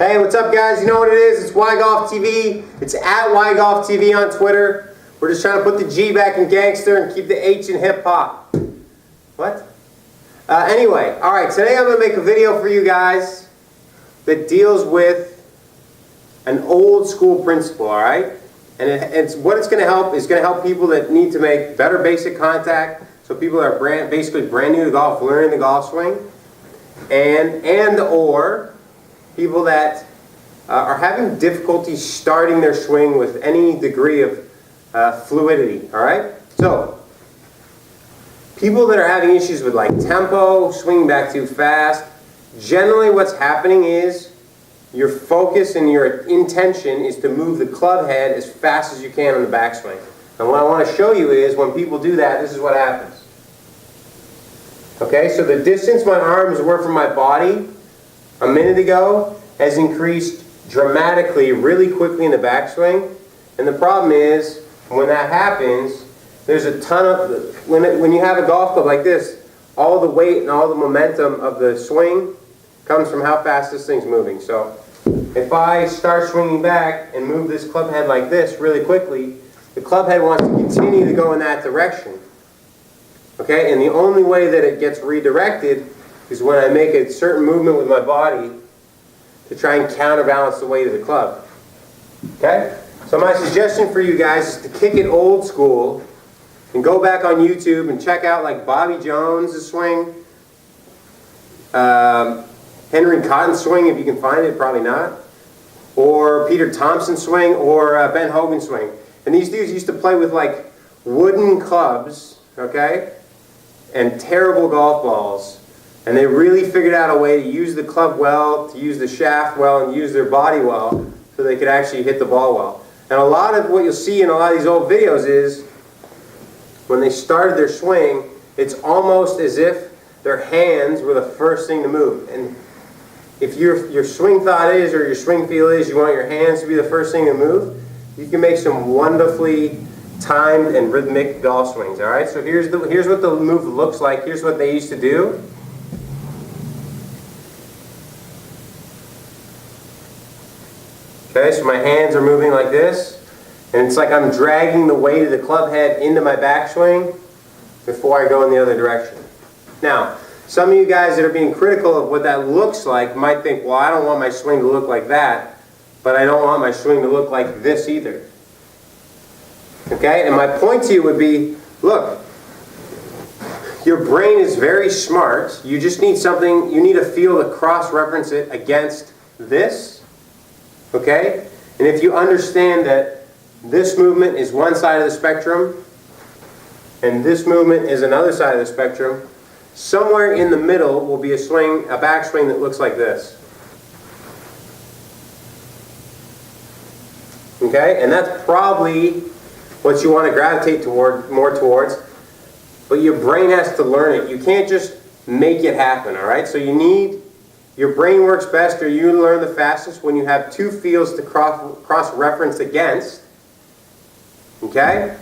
Hey, what's up guys? You know what it is? It's Y-Golf TV. It's at Y-Golf TV on Twitter. We're just trying to put the G back in gangster and keep the H in hip-hop. What? Anyway, alright, today I'm going to make a video for you guys that deals with an old school principle, alright? And what it's going to help is going to help people that need to make better basic contact. So people that are basically brand new to golf, learning the golf swing. And or people that are having difficulty starting their swing with any degree of fluidity, alright? So, people that are having issues with like tempo, swinging back too fast, generally what's happening is your focus and your intention is to move the club head as fast as you can on the backswing. And what I want to show you is when people do that, this is what happens. Okay, so the distance my arms were from my body a minute ago has increased dramatically, really quickly in the backswing. And the problem is, when that happens, there's a ton of, when you have a golf club like this, all the weight and all the momentum of the swing comes from how fast this thing's moving. So if I start swinging back and move this club head like this really quickly, the club head wants to continue to go in that direction. Okay, and the only way that it gets redirected is when I make a certain movement with my body to try and counterbalance the weight of the club. Okay? So my suggestion for you guys is to kick it old school and go back on YouTube and check out like Bobby Jones' swing, Henry Cotton's swing if you can find it, probably not, or Peter Thompson's swing, or Ben Hogan's swing. And these dudes used to play with like wooden clubs, okay, and terrible golf balls. And they really figured out a way to use the club well, to use the shaft well, and use their body well so they could actually hit the ball well. And a lot of what you'll see in a lot of these old videos is when they started their swing, it's almost as if their hands were the first thing to move. And if your swing thought is, or your swing feel is, you want your hands to be the first thing to move, you can make some wonderfully timed and rhythmic golf swings. Alright, so here's what the move looks like. Here's what they used to do. Okay, so my hands are moving like this, and it's like I'm dragging the weight of the club head into my backswing before I go in the other direction. Now, some of you guys that are being critical of what that looks like might think, well, I don't want my swing to look like that, but I don't want my swing to look like this either. Okay, and my point to you would be, look, your brain is very smart. You just need something, you need a feel to cross-reference it against this. Okay? And if you understand that this movement is one side of the spectrum and this movement is another side of the spectrum, somewhere in the middle will be a backswing that looks like this. Okay? And that's probably what you want to gravitate more towards. But your brain has to learn it. You can't just make it happen, alright? So your brain works best, or you learn the fastest when you have two feels to cross-reference against. Okay?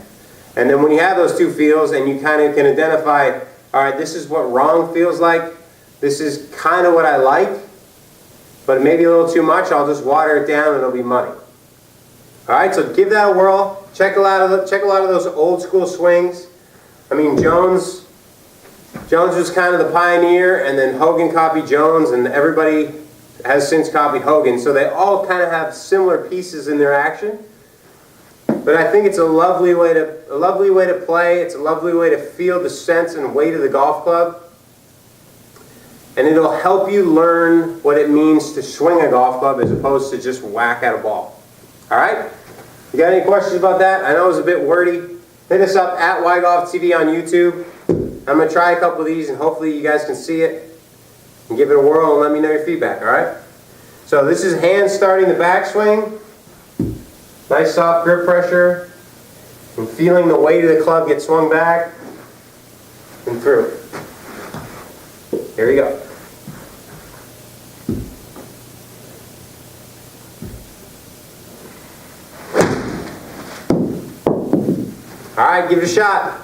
And then when you have those two feels and you kind of can identify, alright, this is what wrong feels like, this is kind of what I like, but it may be a little too much, I'll just water it down and it'll be money. Alright, so give that a whirl. Check a lot of those old school swings. I mean, Jones was kind of the pioneer, and then Hogan copied Jones, and everybody has since copied Hogan. So they all kind of have similar pieces in their action. But I think it's a lovely way to play. It's a lovely way to feel the sense and weight of the golf club. And it'll help you learn what it means to swing a golf club as opposed to just whack at a ball. Alright? You got any questions about that? I know it was a bit wordy. Hit us up at Y-Golf TV on YouTube. I'm going to try a couple of these and hopefully you guys can see it and give it a whirl and let me know your feedback, alright? So this is hands starting the backswing. Nice soft grip pressure. And feeling the weight of the club get swung back and through. Here we go. Alright, give it a shot.